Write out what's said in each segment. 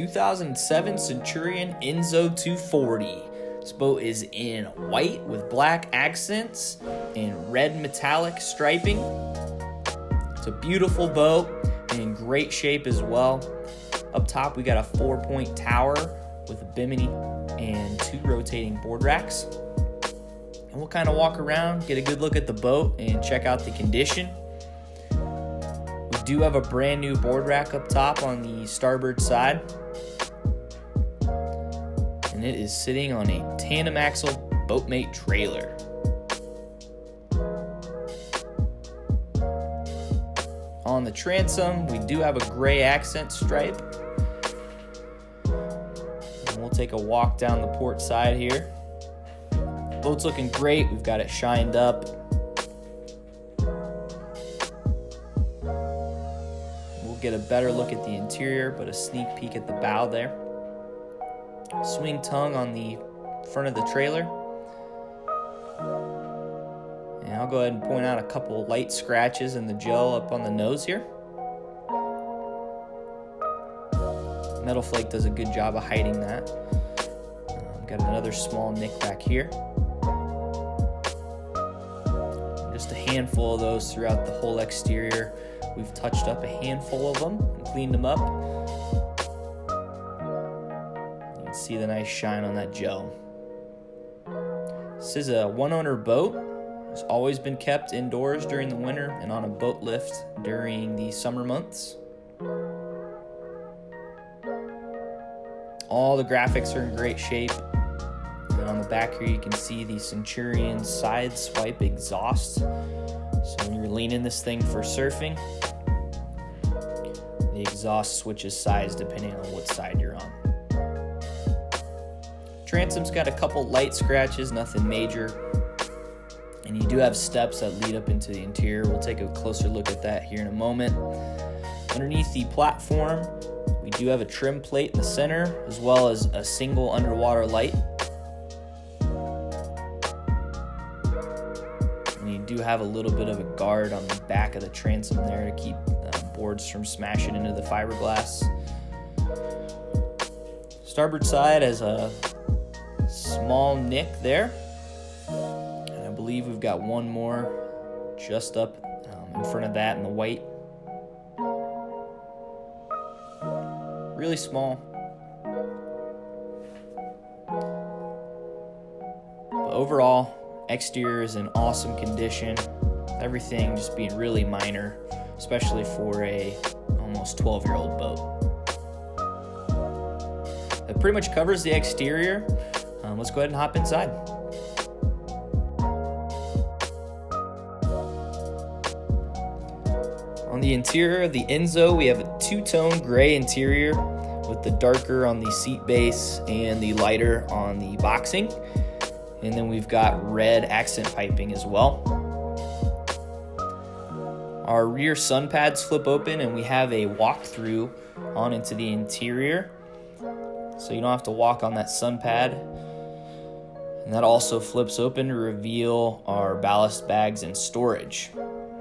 2007 Centurion Enzo 240. This boat is in white with black accents and red metallic striping. It's a beautiful boat and in great shape as well. Up top we got a 4-point tower with a bimini and 2 rotating board racks. And we'll kind of walk around, get a good look at the boat, and check out the condition. We do have a brand new board rack up top on the starboard side. And it is sitting on a tandem axle boatmate trailer. On the transom, we do have a gray accent stripe. And we'll take a walk down the port side here. Boat's looking great. We've got it shined up. We'll get a better look at the interior, but a sneak peek at the bow there. Swing tongue on the front of the trailer. And I'll go ahead and point out a couple light scratches in the gel up on the nose here. Metal flake does a good job of hiding that. Got another small nick back here. Just a handful of those throughout the whole exterior. We've touched up a handful of them and cleaned them up. You can see the nice shine on that gel. This is a one-owner boat. It's always been kept indoors during the winter and on a boat lift during the summer months. All the graphics are in great shape. And on the back here you can see the Centurion side swipe exhaust. So when you're leaning this thing for surfing, the exhaust switches size depending on what side you're on. Transom's got a couple light scratches, nothing major. And you do have steps that lead up into the interior. We'll take a closer look at that here in a moment. Underneath the platform, we do have a trim plate in the center, as well as a single underwater light. And you do have a little bit of a guard on the back of the transom there to keep boards from smashing into the fiberglass. Starboard side has a small nick there. And I believe we've got one more just up in front of that in the white. Really small. But overall, exterior is in awesome condition. Everything just being really minor, especially for a almost 12-year-old boat. That pretty much covers the exterior. Let's go ahead and hop inside. On the interior of the Enzo, we have a two-tone gray interior with the darker on the seat base and the lighter on the boxing. And then we've got red accent piping as well. Our rear sun pads flip open and we have a walk-through on into the interior. So you don't have to walk on that sun pad. And that also flips open to reveal our ballast bags and storage.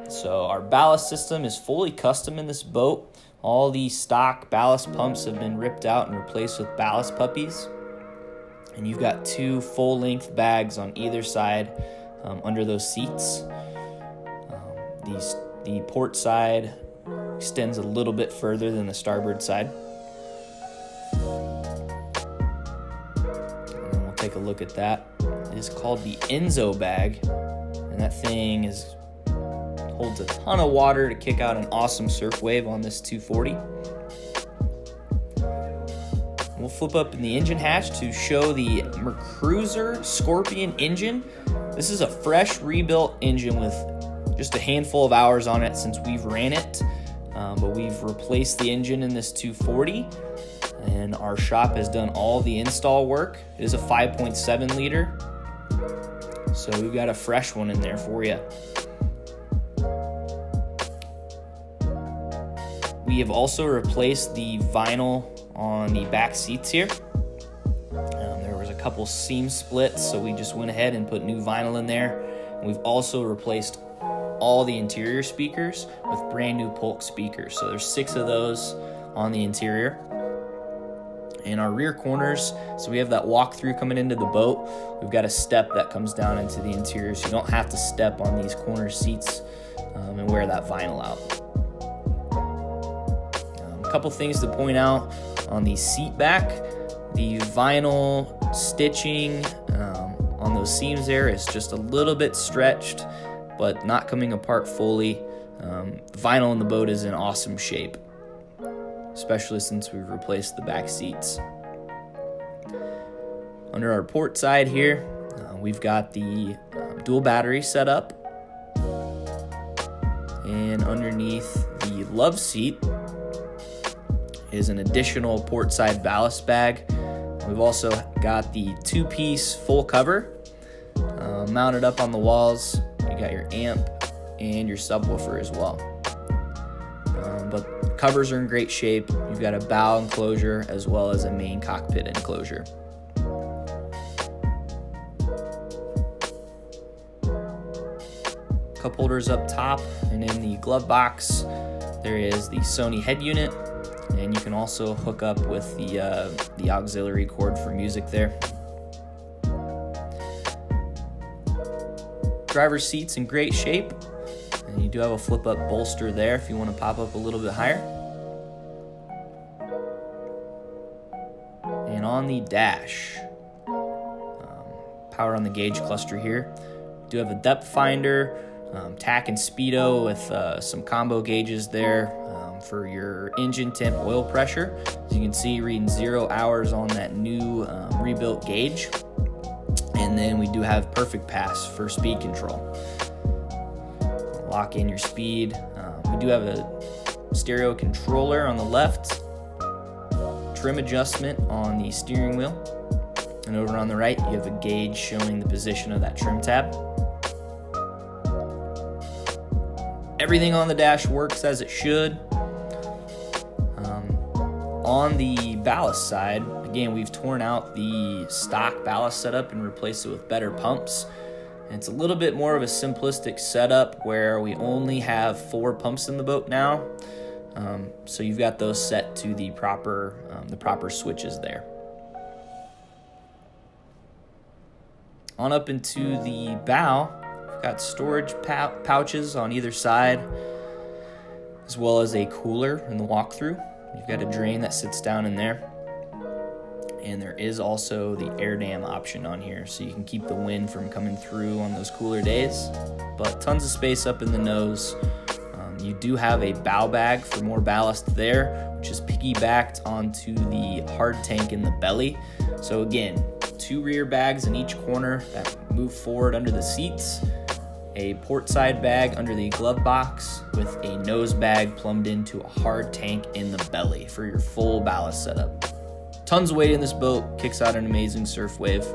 So our ballast system is fully custom in this boat. All the stock ballast pumps have been ripped out and replaced with ballast puppies. And you've got 2 full-length bags on either side under those seats. The port side extends a little bit further than the starboard side. And then we'll take a look at that. It is called the Enzo bag, and that thing holds a ton of water to kick out an awesome surf wave on this 240. We'll flip up in the engine hatch to show the Mercruiser Scorpion engine. This is a fresh rebuilt engine with just a handful of hours on it since we've ran it, but we've replaced the engine in this 240, and our shop has done all the install work. It is a 5.7 liter, so we've got a fresh one in there for you. We have also replaced the vinyl on the back seats here. There was a couple seam splits, so we just went ahead and put new vinyl in there. And we've also replaced all the interior speakers with brand new Polk speakers. So there's 6 of those on the interior. And our rear corners, so we have that walk-through coming into the boat. We've got a step that comes down into the interior, so you don't have to step on these corner seats and wear that vinyl out. A couple things to point out on the seat back. The vinyl stitching on those seams there is just a little bit stretched, but not coming apart fully. The vinyl in the boat is in awesome shape, especially since we've replaced the back seats. Under our port side here, we've got the dual battery set up. And underneath the love seat is an additional port side ballast bag. We've also got the two-piece full cover mounted up on the walls. You got your amp and your subwoofer as well. But covers are in great shape. You've got a bow enclosure as well as a main cockpit enclosure. Cup holders up top, and in the glove box there is the Sony head unit, and you can also hook up with the auxiliary cord for music there. Driver's seat's in great shape, and you do have a flip-up bolster there if you want to pop up a little bit higher. And on the dash, power on the gauge cluster here. Do have a depth finder, tack and speedo with some combo gauges there for your engine temp oil pressure. As you can see, reading 0 hours on that new rebuilt gauge. And then we do have perfect pass for speed control. Lock in your speed. We do have a stereo controller on the left, trim adjustment on the steering wheel, and over on the right you have a gauge showing the position of that trim tab. Everything on the dash works as it should. On the ballast side, again, we've torn out the stock ballast setup and replaced it with better pumps. And it's a little bit more of a simplistic setup where we only have 4 pumps in the boat now. So you've got those set to the proper switches there. On up into the bow, we've got storage pouches on either side, as well as a cooler in the walkthrough. You've got a drain that sits down in there. And there is also the air dam option on here, so you can keep the wind from coming through on those cooler days. But tons of space up in the nose. You do have a bow bag for more ballast there, which is piggybacked onto the hard tank in the belly. So again, 2 rear bags in each corner that move forward under the seats, a port side bag under the glove box with a nose bag plumbed into a hard tank in the belly for your full ballast setup. Tons of weight in this boat, kicks out an amazing surf wave.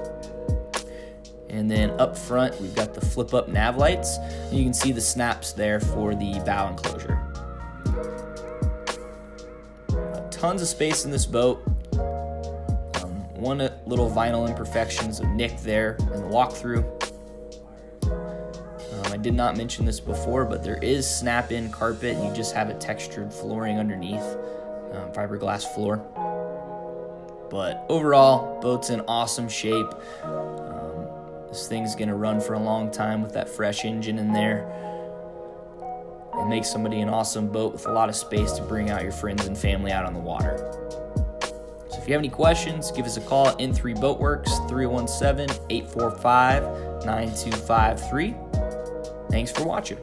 And then up front, we've got the flip-up nav lights. And you can see the snaps there for the bow enclosure. Tons of space in this boat. One little vinyl imperfection is a nick there in the walkthrough. I did not mention this before, but there is snap-in carpet. You just have a textured flooring underneath, fiberglass floor. But overall, boat's in awesome shape. This thing's gonna run for a long time with that fresh engine in there. It makes somebody an awesome boat with a lot of space to bring out your friends and family out on the water. So if you have any questions, give us a call at N3 Boatworks, 317-845-9253. Thanks for watching.